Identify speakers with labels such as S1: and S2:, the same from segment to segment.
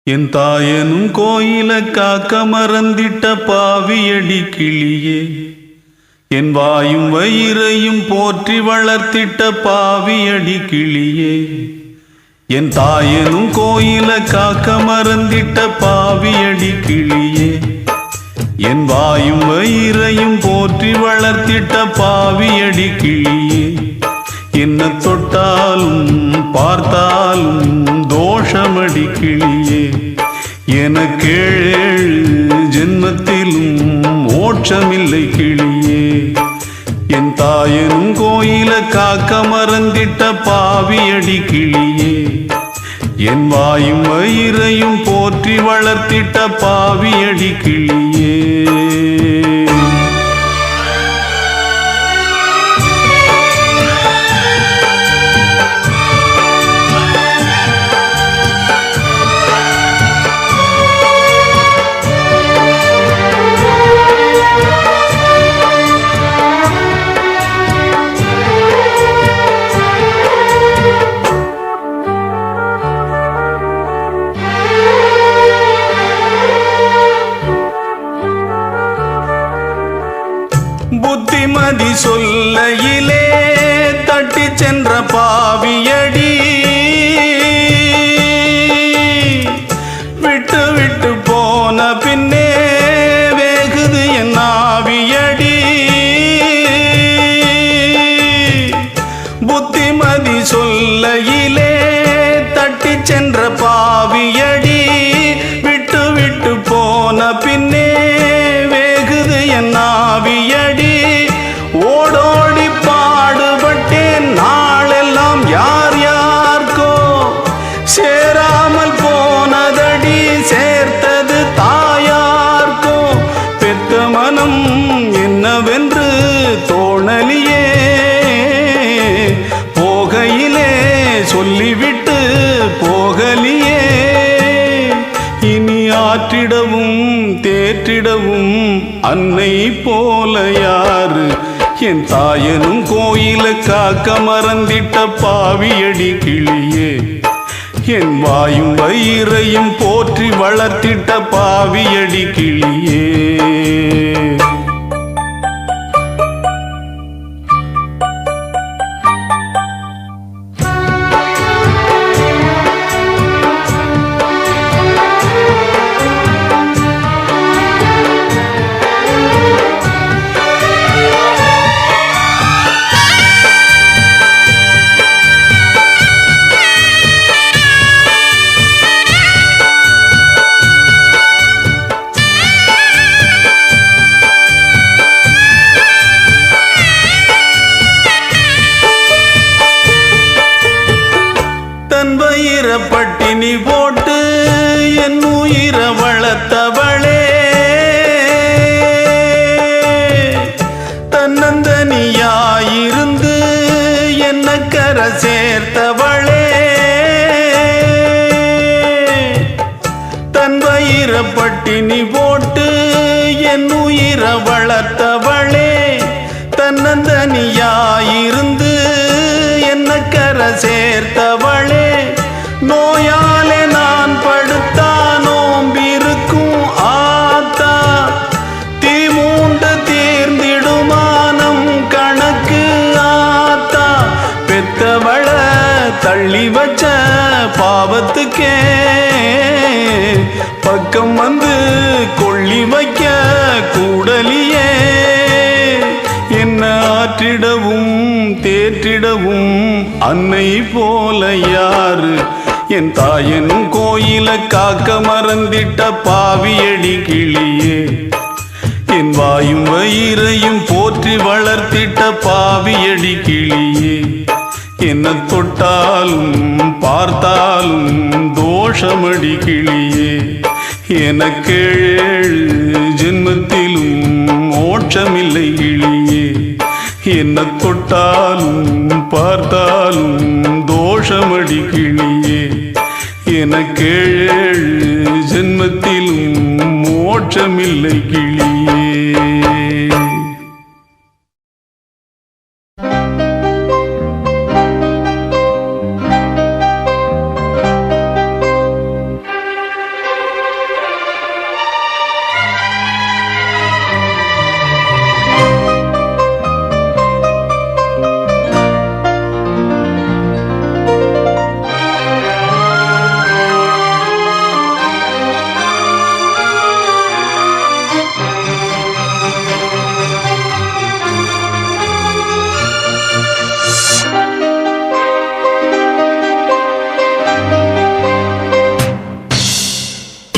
S1: என் தாயனும் கோயில காக்க மறந்திட்ட பாவியடி கிளியே, என் வாயும் வயிறையும் போற்றி வளர்த்திட்ட பாவியடி கிளியே. என் தாயனும் கோயில காக்க மறந்திட்ட பாவியடி கிளியே, என் வாயும் வயிறையும் போற்றி வளர்த்திட்ட பாவியடி கிளியே. என்ன தொட்டாலும் பார்த்தாலும் தோஷமடி கிளியே, எனக்கேழு ஜென்மத்திலும் மோட்சமில்லை கிளியே. என் தாயனும் கோயில காக்க மறந்திட்ட பாவியடி கிளியே, என் வாயும் வயிறையும் போற்றி வளர்த்திட்ட பாவியடி கிளியே. புத்திமதி சொல்லையிலே தட்டி சென்ற பாவியடி, விட்டு விட்டு போன பின்னே வேகுது என் ஆவியடி. புத்திமதி சொல்லையிலே தட்டி சென்ற பாவியடி, விட்டு விட்டு போன பின்னே வேகுது என் ஆவியடி. ஓடோடி பாடுபட்டேன் நாளெல்லாம் யார் யார்க்கோ, சேராமல் போனதடி சேர்த்தது தாயார்க்கோ. பெத்த மனம் என்னவென்று தோணலியே, போகையிலே சொல்லிவிட்டு போகலியே. இனி ஆற்றிடவும் தேற்றிடவும் அன்னை போல யாரு, என் தாயனும் கோயில காக்க மறந்திட்ட பாவியடி கிளியே, என் வாயும் வயிறையும் போற்றி வளர்த்திட்ட பாவியடி கிளியே. பட்டினி போட்டு என் உயிர வளர்த்தவளே, தன்னந்தனியாயிருந்து என்ன கரை சேர்த்தவளே. தன் வயிற பட்டினி போட்டு என் உயிர வளர்த்தவளே, தன்னந்தனியாயிருந்து என்ன கரை சேர்த்தவளே. நோயாலே நான் படுத்தா நோம்பிருக்கும் ஆத்தா, தீ மூண்டு தீர்ந்திடுமானம் கணக்கு ஆத்தா. பெத்தவள தள்ளி வச்ச பாவத்துக்கே பக்கம் வந்து கொள்ளி வைக்க கூடலியே. என்ன ஆற்றிடவும் தேற்றிடவும் அன்னை போல யாரு, என் தாயனும் கோயில காக்க மறந்திட்ட பாவியடி கிளியே, என் வாயும் வயிறையும் போற்றி வளர்த்திட்ட பாவியடி கிளியே. என்ன தொட்டாலும் பார்த்தாலும் தோஷமடி கிளியே, எனக்கேழு ஜென்மத்திலும் மோட்சமில்லை கிளியே. என்ன தொட்டாலும் பார்த்தாலும் தோஷமடி கிளியே, எனக்கேழு ஜென்மத்திலும் மோட்சமில்லை கிளியே.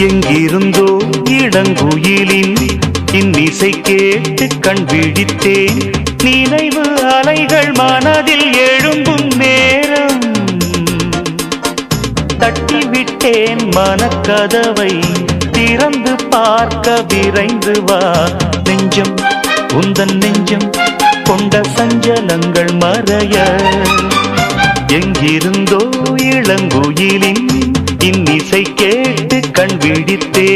S2: எங்கிருந்தோ இளங்குயிலின் இன்னிசை கேட்டு கண் விழித்தேன். நினைவு அலைகள் மனதில் எழும்பும் நேரம் தட்டிவிட்டேன் மனக்கதவை திறந்து பார்க்க விரைந்து வா. நெஞ்சம் உந்தன் நெஞ்சம் கொண்ட சஞ்சலங்கள் மறைய எங்கிருந்தோ இளங்குயிலின் இன்னிசை கேட்டு கண் விழித்தே.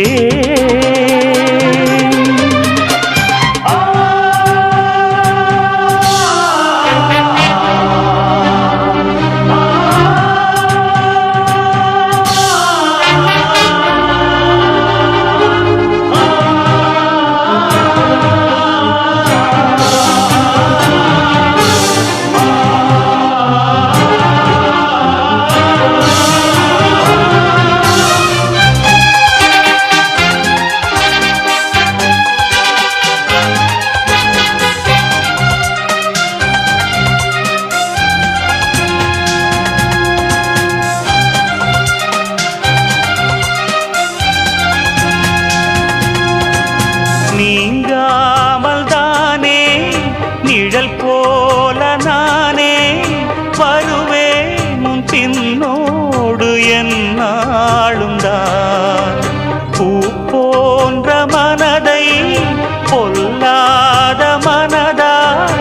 S2: நீங்காமல் தானே நிழல் போல நானே வருவேன் உன் பின்னோடு என்னாலும் தான். பூ போன்ற மனதை பொல்லாத மனதாய்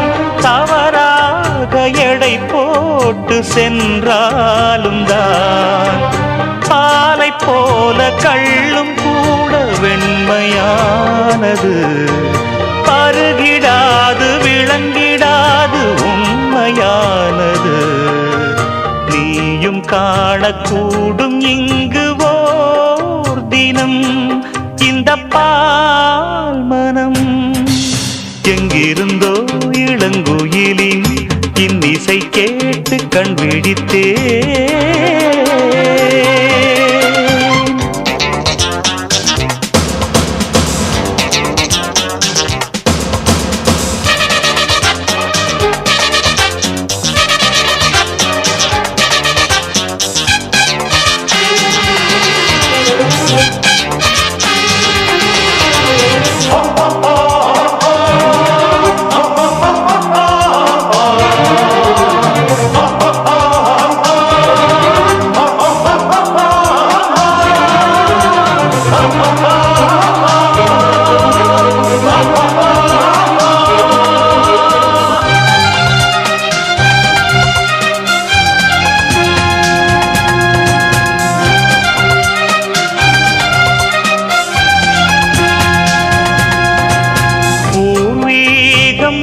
S2: தவறாக எடை போட்டு சென்றாலும் தான். பாலை போல கள்ளும் கூட வெண்மையானது, பருகிடாது விளங்கிடாது உண்மையானது. நீயும் காணக்கூடும் இங்கு ஓர் தினம் இந்த பால் மனம். எங்கிருந்தோ இளங்குயிலின் இன்னிசை கேட்டு கண் விழித்தே.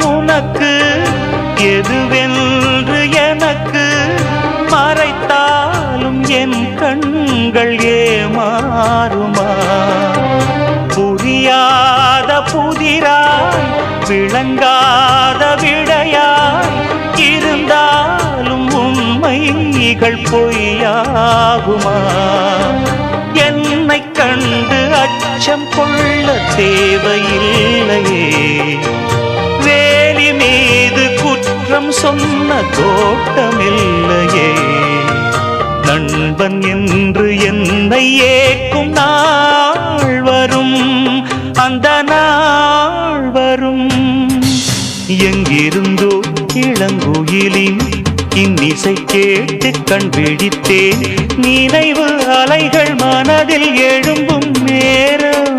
S2: உனக்கு எதுவென்று எனக்கு மறைத்தாலும் என் கண்கள் ஏமாறுமா? புரியாத புதிராய் விளங்காத விடையாய் இருந்தாலும் உண்மைகள் பொய்யாகுமா? என்னை கண்டு அச்சம் கொள்ள தேவையில்லையே, வேலி மீது குற்றம் சொன்ன தோட்டமில்லையே. நண்பன் என்று என்னை ஏக்கும் நாள் வரும், அந்த நாள் வரும். எங்கிருந்தோ இளங்குயிலின் இன்னிசை கேட்டு கண் விழித்தேன். நினைவு அலைகள் மனதில் எழும்பும் நேரம்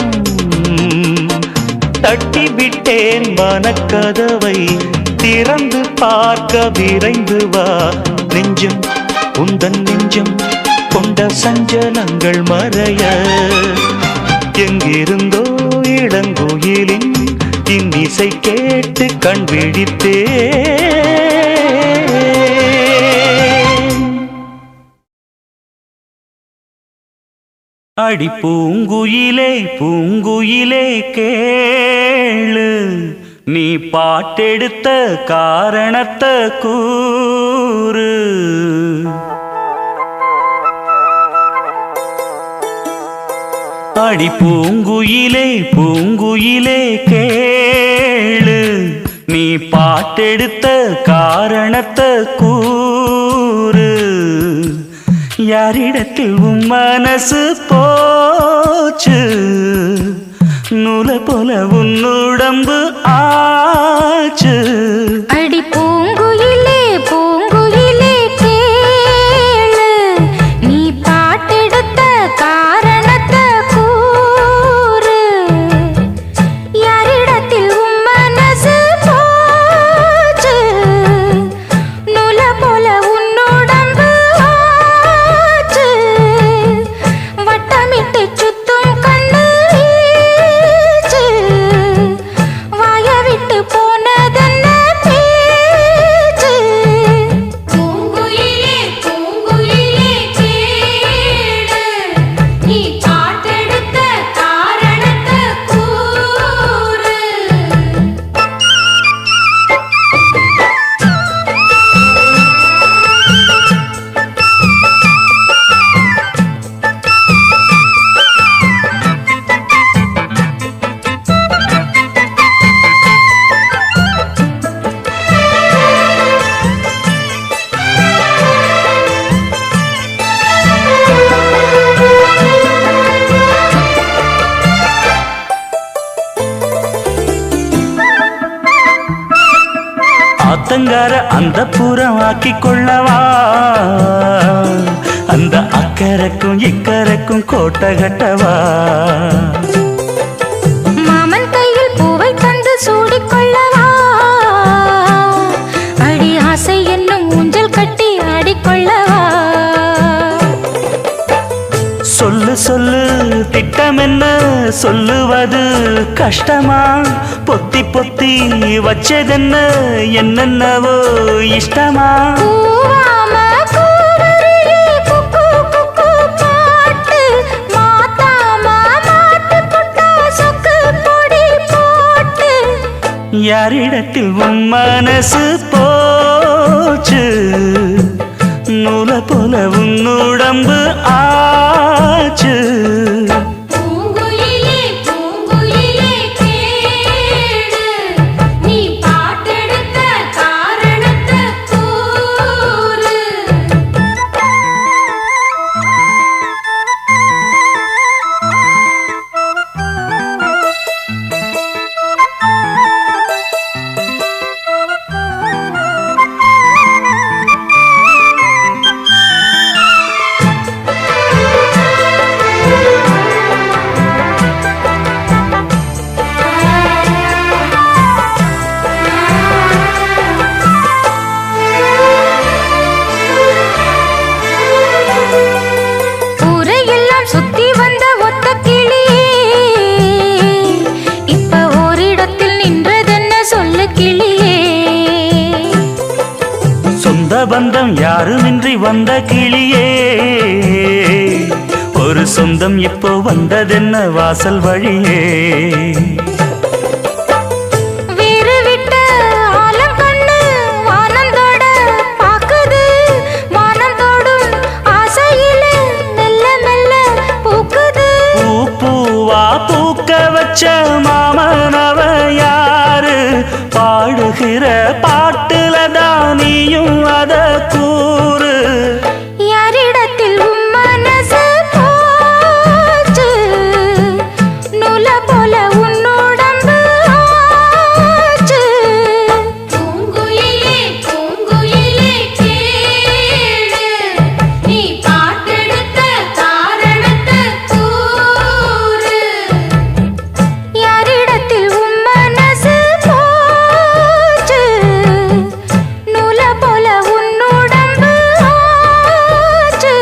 S2: தட்டிவிட்டேன் மனக்கதவை திறந்து பார்க்க விரைந்து வா. நெஞ்சம் உந்தன் நெஞ்சம் கொண்ட சஞ்சலங்கள் மறைய எங்கிருந்தோ இளங்குயிலின் இன்னிசை கேட்டு கண் விழித்தே. அடி பூங்குயிலே பூங்குயிலே கேளு, நீ பாட்டெடுத்த காரணத்தை கூறு. அடி பூங்குயிலே பூங்குயிலே கேளு, நீ பாட்டெடுத்த காரணத்தை கூறு. யாரிடத்தில் உன் மனசு போனது, போச்சு நூல போல உன்னுடம்பு ஆச்சு
S3: அடி பூங்குயிலே பூங்குயிலே கேளு நீ பாட்டெடுத்த காரணத்தை கூறு யாரிடத்தில் உன் மனசு போச்சு நூல போல உன்னுடம்பு ஆச்சு வட்டமிட்டு சுத்தும் கண்ணு வீச்சு வாய விட்டு போனதென்ன பேச்சு பூங்குயிலே பூங்குயிலே கேளு நீ பாட்டெடுத்த காரணத்தை கூறு
S2: ஆத்தங்கார அந்த புறம் ஆக்கி கொள்ளவா அந்த அக்கறைக்கும் இக்கரைக்கும் கோட்டை கட்டவா
S3: மாமன் கையில் பூவை தந்து சூடிக்கொள்ளவா அடி ஆசை என்னும் ஊஞ்சல் கட்டி ஆடிக்கொள்ளவா
S2: சொல்லு சொல்லு திட்டம் என்ன சொல்லுவது கஷ்டமா பொத்தி பொத்தி வச்சதென்ன என்னென்னவோ இஷ்டமா
S3: கூவாம கூவருளி குக்கு குக்கு பாட்டு மாத்தாம மாட்டு புட்டா சொக்கு பொடி போட்டு
S2: யாரிடத்தில் உன் மனசு போச்சு நூல போல உன்னுடம்பு ஆச்சு
S3: பூங்குயிலே பூங்குயிலே கேளு நீ பாட்டெடுத்த காரணத்தை கூறு ஊரையெல்லாம் சுத்தி வந்த ஒத்த கிளியே இப்ப ஓரிடத்தில் நின்றதென்ன சொல்லு கிளியே
S2: சொந்த பந்தம் யாருமின்றி வந்த கிளியே ஒரு சொந்தம் இப்போ வந்ததென்ன வாசல் வழியே
S3: வீறு விட்ட ஆலங்கண்ணு வானந்தோட பாக்குது வானந்தோடும் ஆசையிலே மெல்ல மெல்ல பூக்குது
S2: பூ பூவா பூக்க வச்ச மாமனவ யாரு பாடுகிற பாட்டுல தான் நீயும் அத கூறு
S3: யாரிடத்தில் உன் மனசு போச்சு நூல போல உன்னுடம்பு ஆச்சு பூங்குயிலே பூங்குயிலே கேளு நீ பாட்டெடுத்த காரணத்தை கூறு யாரிடத்தில் உன் மனசு போச்சு நூல போல உன்னுடம்பு ஆச்சு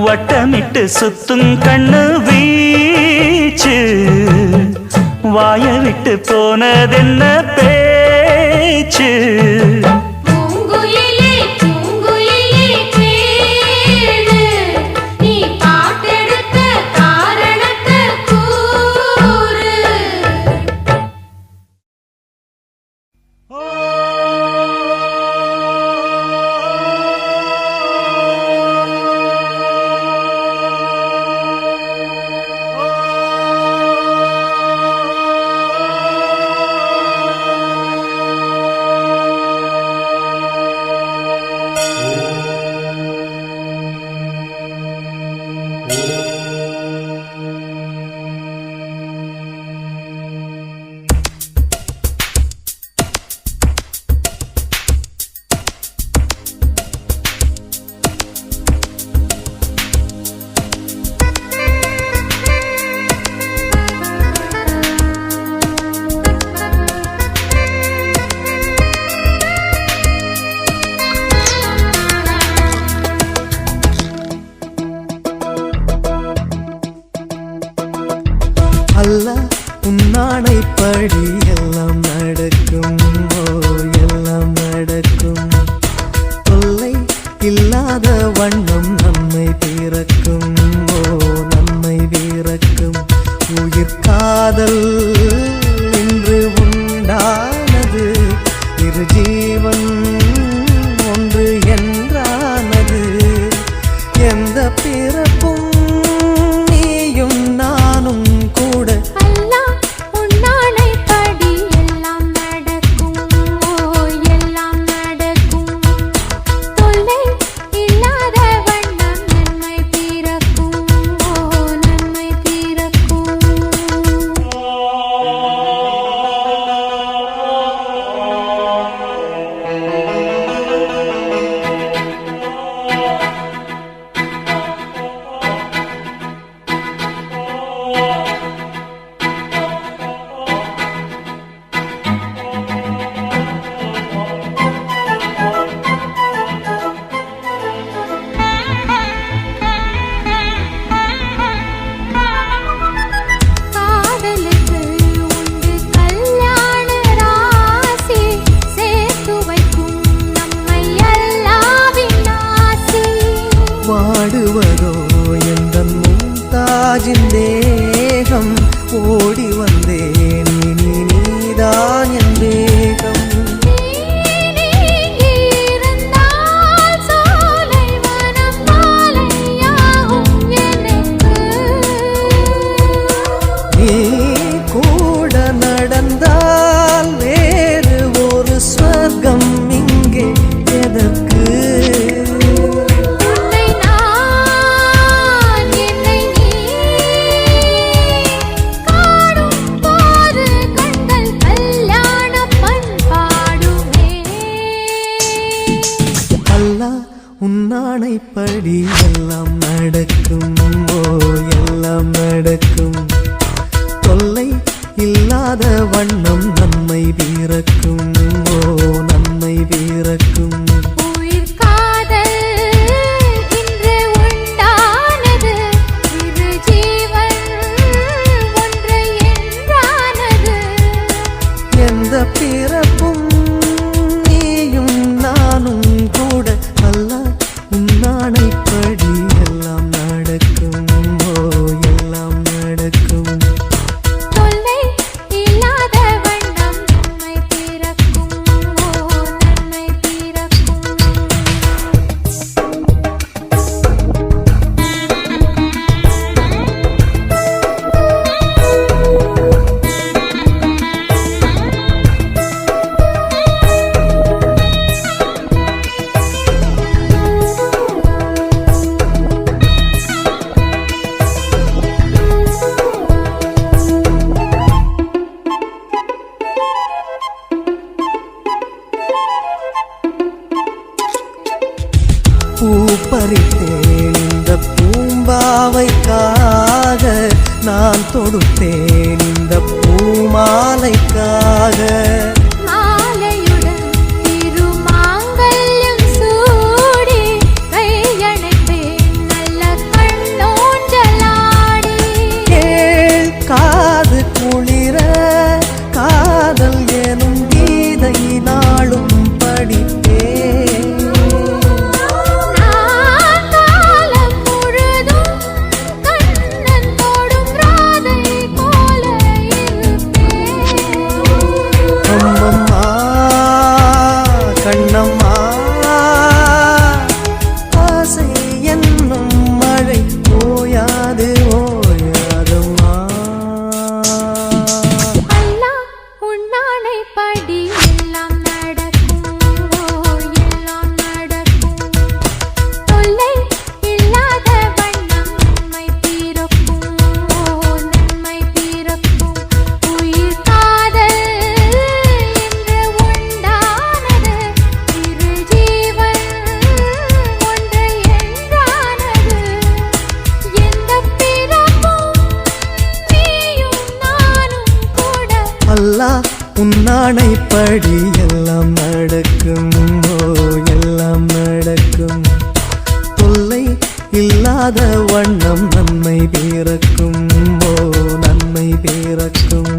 S2: வட்டமிட்டு சுத்தும் கண்ணு வீச்சு வாய விட்டு போனதென்ன பேச்சு
S3: பூங்குயிலே பூங்குயிலே கேளு நீ பாட்டெடுத்த காரணத்தை கூறு
S4: உன்னானைப்படி எல்லாம் நடக்கும், ஓ எல்லாம் நடக்கும். தொல்லை இல்லாத வண்ணம் நன்மை பிறக்கும், ஓ நன்மை பிறக்கும். உயிர் காதல் இன்று உண்டானது, இரு ஜீவன் ஒன்று என்றானது. எந்த பிறப்பும் நீயும் நானும் கூட.
S3: அல்லாஹ் உன்னானைப்படி எல்லாம் நடக்கும், ஓ எல்லாம் நடக்கும். தொல்லை இல்லாத வண்ணம் நன்மை பிறக்கும், ஓ நன்மை பிறக்கும். காதலுக்கு உண்டு கல்யாண ராசி, சேர்த்து வைக்கும் நம்மை அல்லாஹ்வின் ஆசி.
S4: வாடுவதோ எந்தன் மும்தாஜின் தேகம், ஓடி வந்தேன் இனி நீதான் என் தேகம்.
S3: நீ இருந்தால் சோலை வனம் மாலையாகும் எனக்கு.
S4: நீ கூட நடந்தால் வேறு ஒரு ஸ்வர்க்கம் இங்கே எதற்கு?
S3: உன்னை நான் என்னை நீ காணும் போது கண்கள் கல்யாண பண்பாடுமே.
S4: அல்லாஹ் உன்னானைப்படி எல்லாம் நடக்கும், ஓ எல்லாம் நடக்கும். தொல்லை இல்லாத வண்ணம் நன்மை பிறக்கும், ஓ நன்மை பிறக்கும்.
S3: உயிர் காதல் இன்று உண்டானது, இரு ஜீவன் ஒன்று என்றானது.
S4: எந்த பிறப்பும் நீயும் நானும் கூட. அல்லாஹ் உன்னானைப்படி எல்லாம் நடக்கும், ஓ எல்லாம் நடக்கும்.
S3: தொல்லை இல்லாத வண்ணம் நன்மை பிறக்கும், ஓ நன்மை பிறக்கும்.
S4: பூ பறித்தேன் இந்த பூம்பாவைக்காக, நான் தொடுத்தேன் இந்த பூமாலைக்காக.
S3: மாலையுடன் திருமாங்கல்யம் சூடி, கையணைப்பேன் நல்ல கண்ணோஞ்சலாடி.
S4: கேள் காது குளிர, காதல் எனும் கீதை நாளும் படித்தேன்.
S3: நான் காலம் முழுதும் கண்ணன் தொடும் ராதை போல இருப்பேன்.
S4: அம்மம்மா கண்ணம்மா, ஆசை என்னும் மழை ஓயாது ஓயாதம்மா.
S3: அல்லாஹ் உன்னானைப்படி எல்லாம் நடக்கும், ஓ எல்லாம் நடக்கும். தொல்லை இல்லாத வண்ணம் நன்மை பிறக்கும், ஓ நன்மை பிறக்கும். உயிர் காதல் இன்று உண்டானது, இரு ஜீவன் ஒன்று என்றானது. எந்த பிறப்பும் நீயும் நானும் கூட.
S4: அல்லாஹ் உன்னானைப்படி எல்லாம் நடக்கும், ஓ எல்லாம் நடக்கும். தொல்லை இல்லாத வண்ணம் நன்மை பிறக்கும், ஓ நன்மை பிறக்கும்.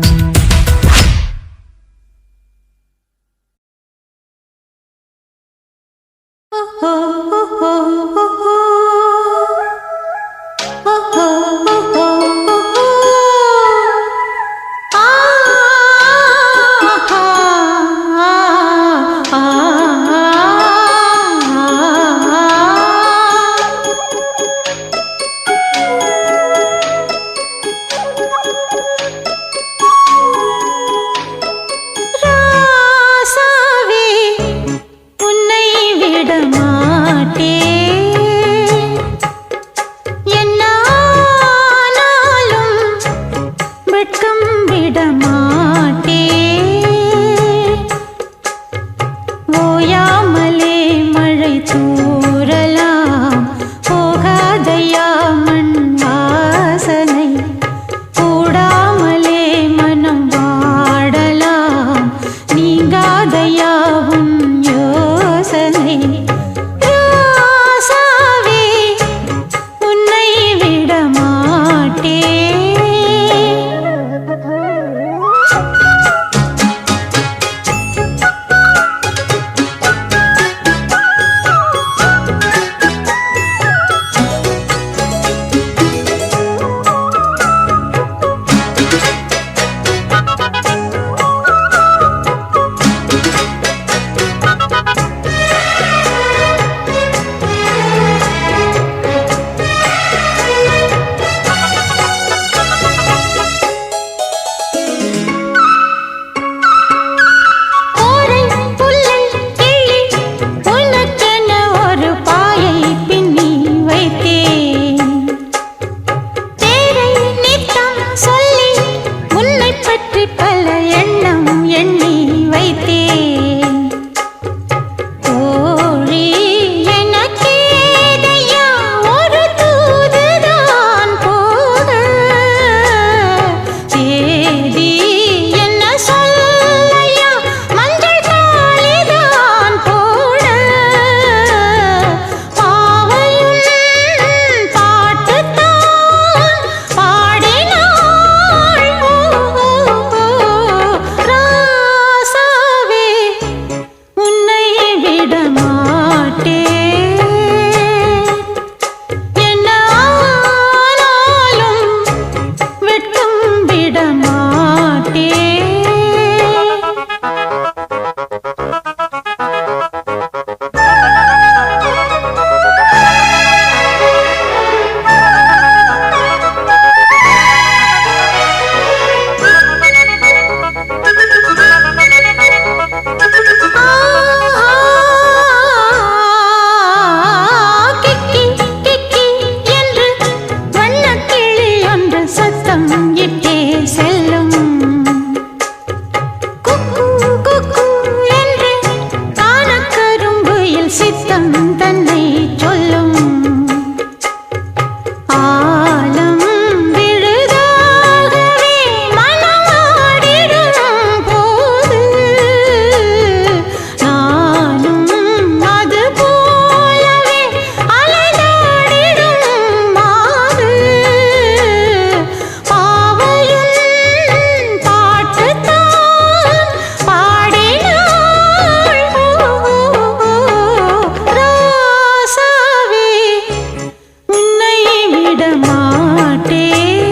S3: விட மாட்டேன்.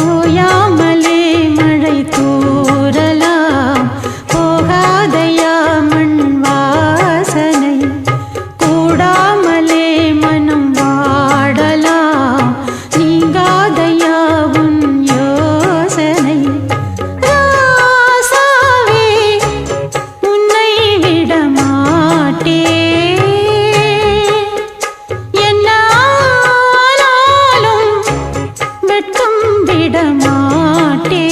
S3: ஓயாமலே மழை தூறலாம், போகாதையா மண் வாசனை. கூடாமலே மனம் வாடலாம், நீங்காதையா உன் யோசனை. ராசாவே உன்னை விட மாட்டேன். என்ன ஆனாலும் வெட்கம் விட மாட்டேன்.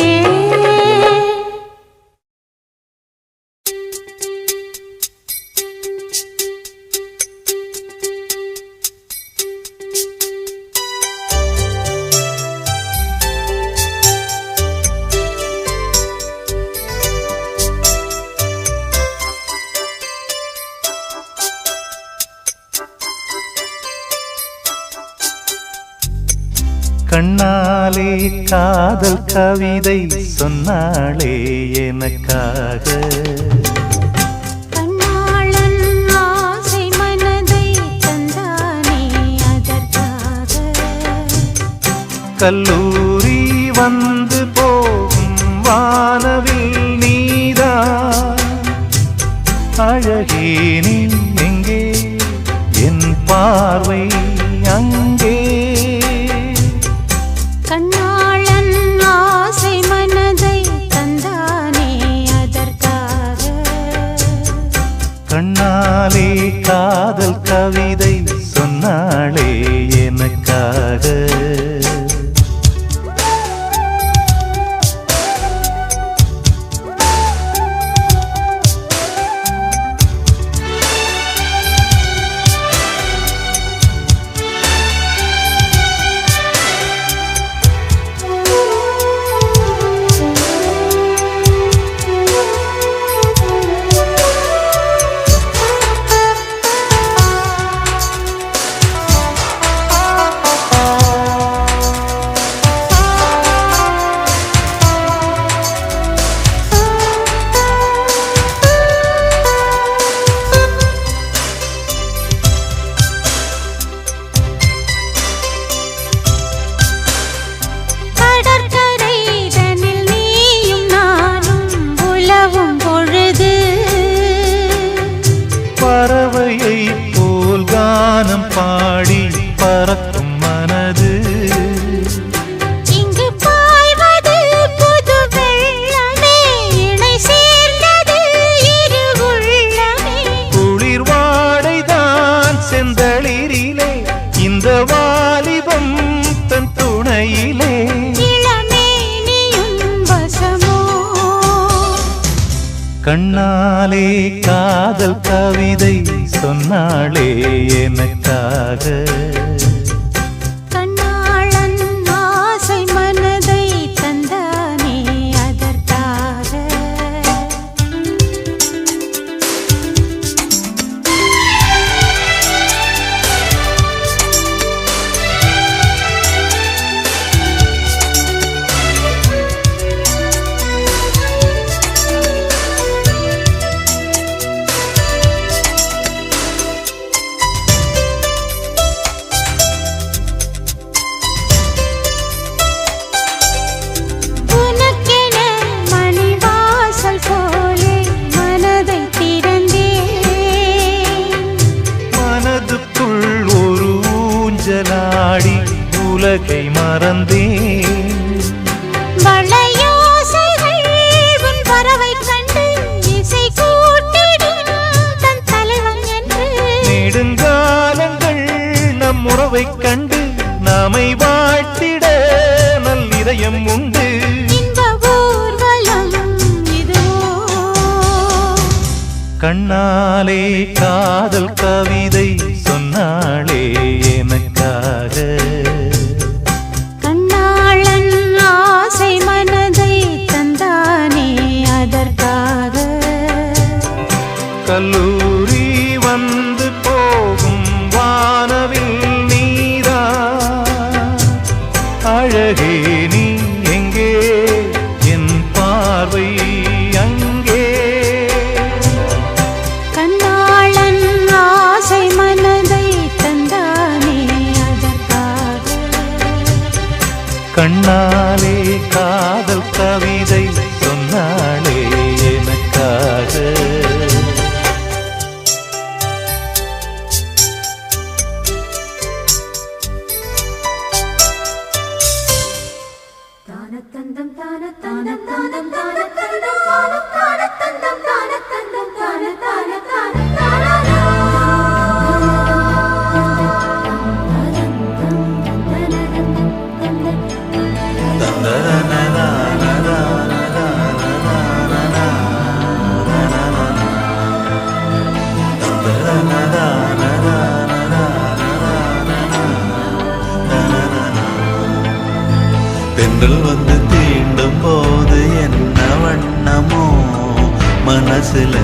S2: கண்ணாலே காதல் கவிதை சொன்னாளே எனக்காக.
S3: கண்ணாளன் ஆசை மனதை தந்தானே அதற்காக.
S2: கல்லூரி வந்து போகும் வானவில் நீதான். அழகே நீ எங்கே, என் பார்வை அங்கே.
S3: கண்ணாளன் ஆசை மனதை தந்தானே அதற்காக.
S2: கண்ணாலே காதல் கவிதை சொன்னாளே எனக்காக.
S3: கடற்கரைதனில் நீயும் நானும் உலவும் பொழுது,
S2: பறவையை போல் கானம் பாடி பறக்கும் மனது.
S3: இங்கு பாய்வது புது வெள்ளமே, இணை சேர்ந்தது இரு உள்ளமே.
S2: குளிர் வாடைதான் செந்தளிரிலே, இந்த வாலிபம் தன் துணையிலே.
S3: இளமேனியும் வசமோ,
S2: கண்ணாலே காதல் கவிதை சொன்னாளே எனக்காக.
S3: கண்ணாளன் ஆசை மனதை தந்தானே அதற்காக. உனக்கென மணிவாசல் போலே மனதை திறந்தேன்.
S2: மனதுக்குள் ஒரு ஊஞ்சலாடி உலகை மறந்தேன்.
S3: வளையோசைகள் உன் பறவை கண்டு இசை கூட்டிடும் தன் தலைவன் என்று.
S2: நெடுங்காலங்கள் நம் உறவைக் கண்டு நாமை வாழ்த்திட நல்லிதயம் உண்டு.
S3: இன்ப ஊர்வலம் இதுவோ,
S2: கண்ணாலே காதல் கவிதை சொன்னாளே எனக்காக.
S3: கண்ணாளன் ஆசை மனதை தந்தானே அதற்காக.
S2: கல்லூரி வந்து போகும் வானவில் நீதான். அழகே நீ எங்கே, என் பார்வை அங்கே.
S3: கண்ணாளன் ஆசை மனதை தந்தானே
S2: கண்ணாலே காதல் கவிதை சொன்னாளே எனக்காக.
S5: தென்றல் வந்து தீண்டும் போது என்ன வண்ணமோ மனசுல,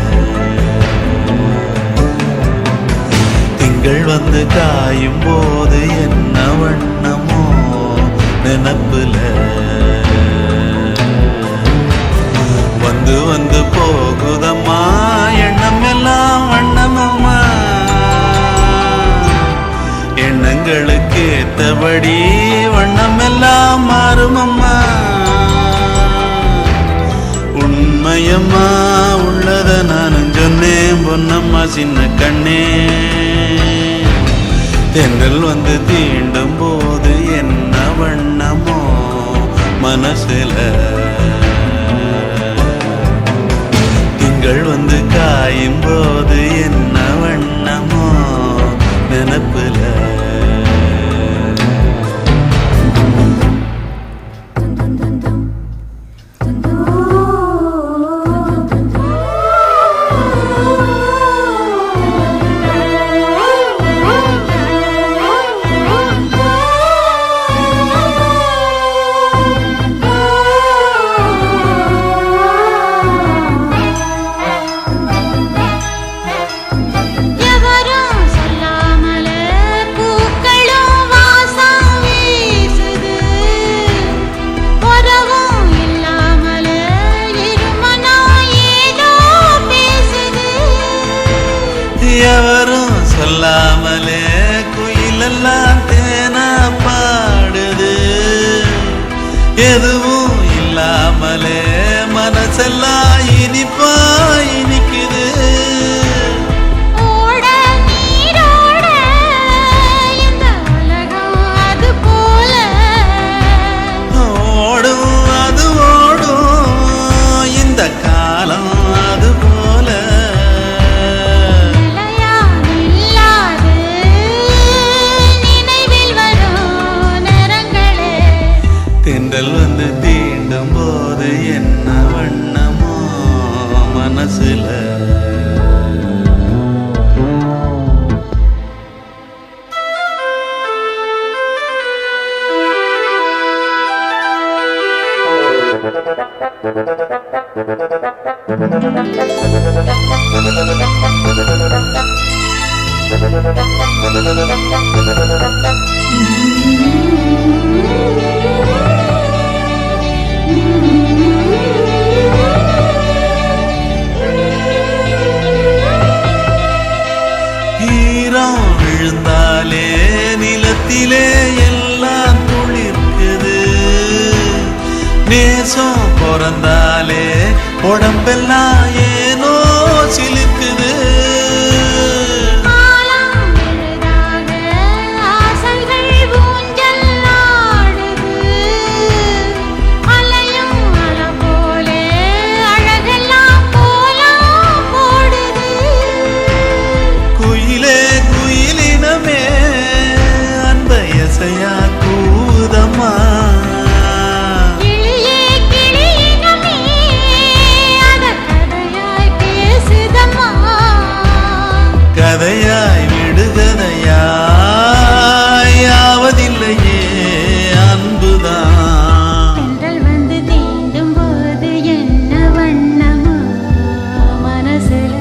S5: திங்கள் வந்து காயும் போது என்ன வண்ணமோ நினப்புல, வந்து வந்து போகுதம்மா எண்ணம் எல்லாம் வண்ணமம்மா, எண்ணங்களுக்கு ஏத்தபடி வண்ணம் எல்லாம் மாறுமம்மா. உண்மையம்மா உள்ளத நானும் சொன்னேன் பொன்னம்மா சின்ன கண்ணே. தென்றல் வந்து தீண்டும் போது என்ன வண்ணமோ மனசுல, திங்கள் வந்து காயும் போது என்ன வண்ணமோ நினப்புல. எவரும் சொல்லாமலே குயிலெல்லாம் தேனா பாடுது, எதுவும் இல்லாமலே மனசெல்லாம் இனிப்பா இனிக்குது. ஓடும் அது ஓடும் இந்த காலம் அது போல, தென்றல் வந்து தீண்டும் போது என்ன வண்ணமோ மனசுல. ஈரம் விழுந்தாலே நிலத்திலே எல்லாம் துளிர்க்குது, நேசம் பிறந்தாலே உடம்பெல்லாம் ஏனோ சிலிர்க்குது. கூதம்மா கதையாய் விடுகதையாய் ஆவதில்லையே அன்புதான்.
S3: தென்றல் வந்து தீண்டும் போது என்ன வண்ணமோ மனசுல,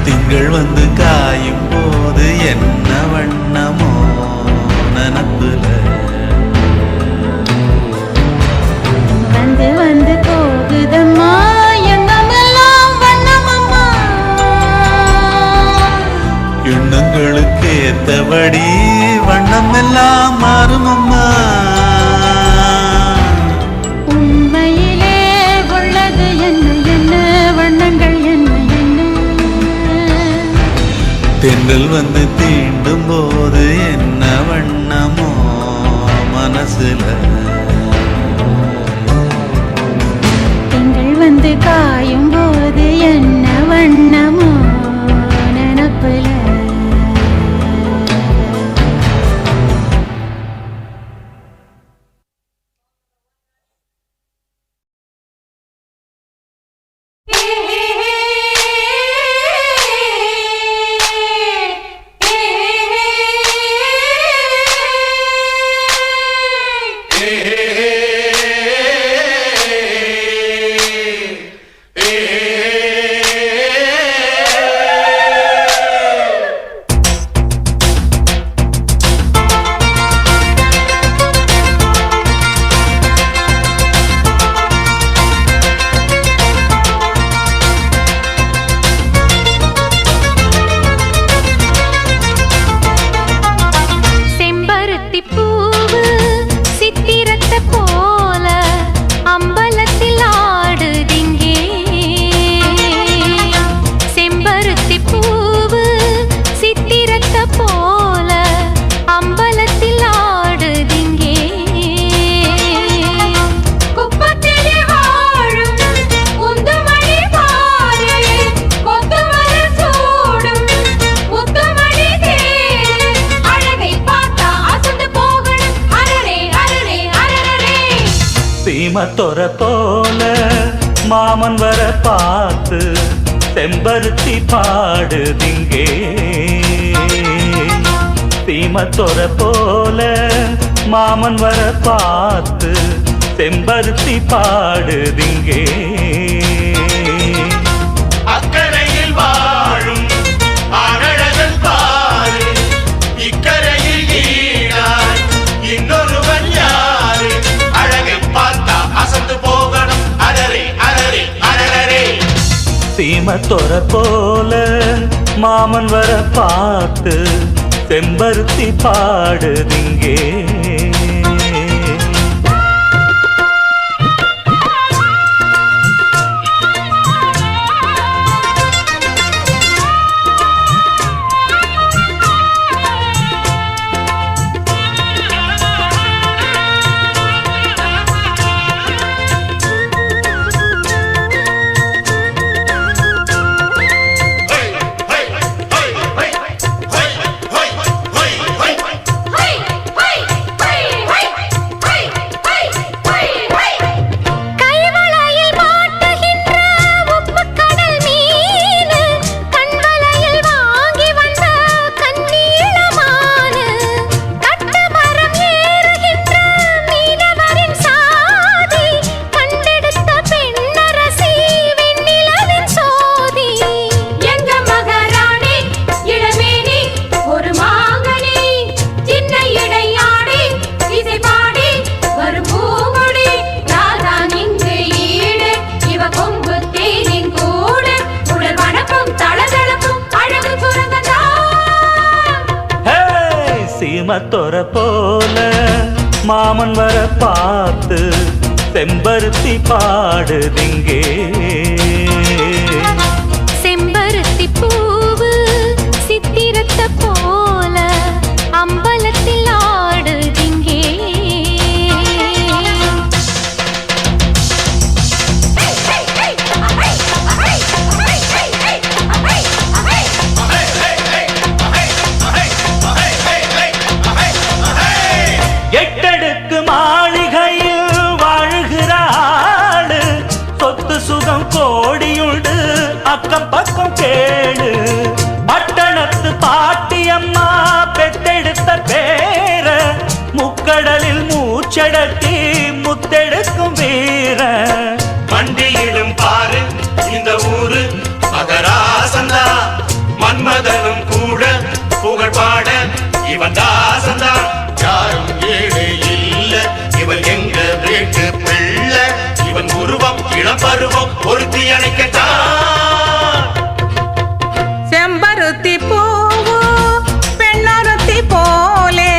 S5: திங்கள் வந்து காயும் போது என்ன வண்ணமோ நினப்புல,
S3: வந்து வந்து போகுதம்மா எண்ணமெல்லாம் வண்ணமம்மா,
S5: எண்ணங்களுக்கு ஏத்தபடி வண்ணம் எல்லாம் மாறும் அம்மா.
S3: உண்மையிலே உள்ளது என்ன என்ன வண்ணங்கள் என்ன என்ன
S5: தென்றல் வந்து தீண்டும் போது என்ன வண்ணமோ மனசுல,
S3: திங்கள் வந்து காயும் போது என்ன வண்ணமோ நினப்புல.
S2: சீமத்தொர போல மாமன் வர பார்த்து செம்பருத்தி பாடுதிங்கே. சீமத்தொர போல மாமன் வர பார்த்து செம்பருத்தி பாடுதிங்கே.
S6: அக்கரையில் வாழும் ஆனழகன் பாரு, இக்கரையில் ஈடாய் இன்னொருவன் யாரு? அழகை பார்த்தா அசந்து போகணும், அரரே அரரே அரரே.
S2: சீமத்தொர போல மாமன் வர பார்த்து செம்பருத்தி பாடுதிங்கே. சீமத்தொர போல மாமன் வர பார்த்து செம்பருத்தி பாடுதிங்கே.
S3: செம்பருத்தி பூவு சித்திரத்த போல அம்பலத்தில் ஆடுதிங்கே.
S2: எட்டடுக்கு மாளிகையில் வாழ்கிறாள், சொத்து சுகம் கோடியுண்டு அக்கம் பக்கம் கேளு. பட்டணத்து பாட்டியம்மா பெத்தெடுத்த பேர முக்கடலில் மூச்சடக்கி முத்தெடுக்கும் வீர.
S6: மண்டியிலும் பாரு இந்த ஊரு மகராசந்தா, மன்மதனும் கூட புகழ் பாட இவன் தாசந்தா. யாரும் ஏழு இல்ல, இவன் எங்க வீட்டு பிள்ளை. இவன் உருவம் இளம் பருவம் பொருத்தி அணைக்கத்தான்.
S7: செம்பருத்தி பூவு பெண்ணொருத்தி போலே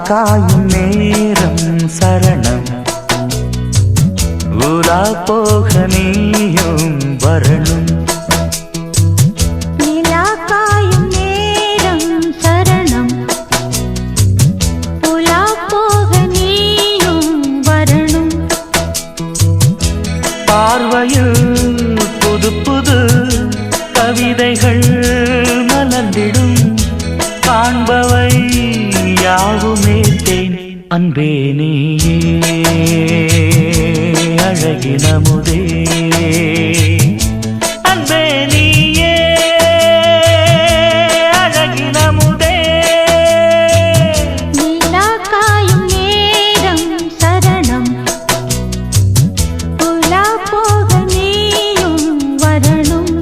S2: காயும் நேரம் சரணம் உலா போக நீயும் வரணும்
S3: நிலா காயும் நேரம் சரணம் உலா போக நீயும் வரணும்
S2: பார்வையில் புது புது கவிதைகள் மலர்ந்திடும் காண்பவை யாவுமே தேன் அன்பே நீயே அழகினமுதே அன்பே நீயே அழகினமுதே
S3: நிலா காயும் நேரம் சரணம் உலா போக நீயும் வரணும்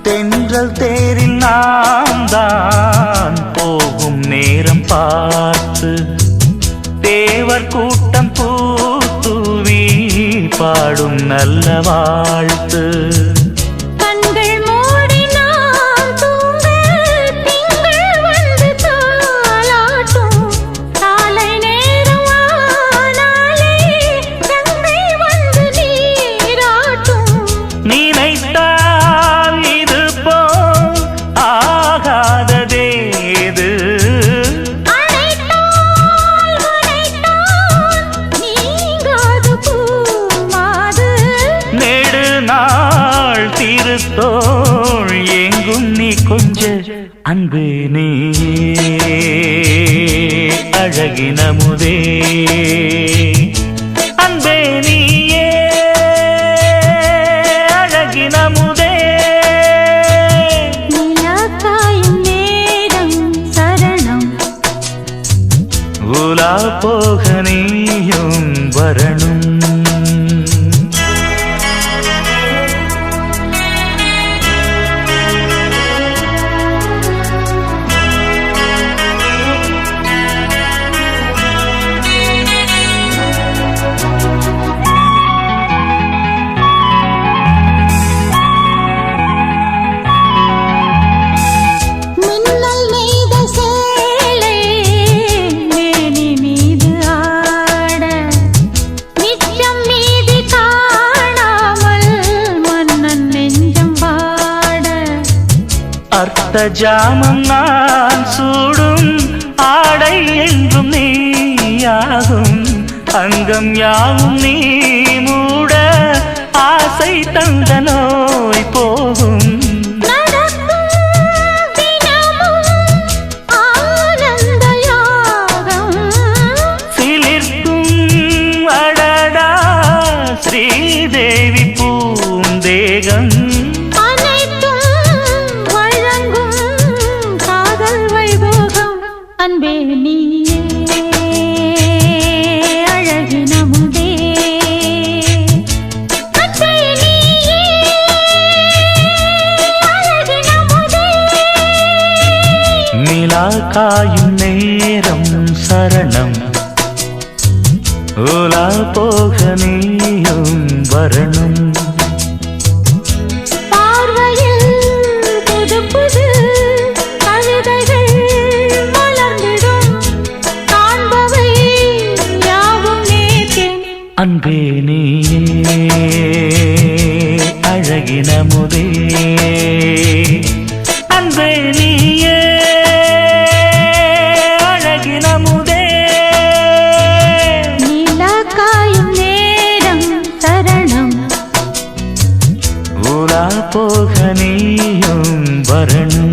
S2: தென்றல் தேரில் நாம் தான் போகும் நேரம் பார்த்து தேவர் கூட்டம் பூத்துவி பாடும் நல்ல வாழ்த்து
S3: கண்கள் மூடி நாம் தூங்க திங்கள் வந்து தாலாட்டும் காலை நேரம் ஆனாலே கங்கை வந்து நீராட்டும்
S2: நினைத்தால் இது போல் ஆகாததேது
S3: அழைத்தால் உரைத்தால் நீங்காது பூமாது
S2: நெடு நாள் திருத்தோள் எங்கும் நீ கொஞ்ச அன்பு நீ அழகினமுதே அன்பே நீயே அழகினமுதே
S3: நிலா காயும் நேரம் சரணம்
S2: உலா போக நீயும் வரணும்
S3: மின்னல் நெய்த சேலை மேனி மீது ஆட நிச்சம் மீதி காணாமல் மன்னன் நெஞ்சம் வாட
S2: அர்த்த ஜாமம் நான் சூடும் ஆடை என்றும் நீயாகும் அங்கம் யாவும் நீ மூட ஆசை தந்த நோய் போகும்
S3: நடக்கும் தினமும் ஆனந்த யாகம்
S2: சிலிர்க்கும் அடடா ஸ்ரீதேவி பூந்தேகம்
S3: அனைத்தும் வழங்கும் காதல் வைபோகம் அன்பே நீயே அழகினமுதே அன்பே நீயே அழகினமுதே
S2: நிலா காயும் நேரம் சரணம் உலா போக நீயும் வரணும்
S3: பார்வையில் புது புது கவிதைகள் மலர்ந்திடும் காண்பவை யாவும் நேர்த்தேன்
S2: அன்பே நீயே அழகினமுதே அன்பே நீயே அழகினமுதே
S3: நிலா காயும் நேரம் சரணம்
S2: உலா போக நீயும் வரணும்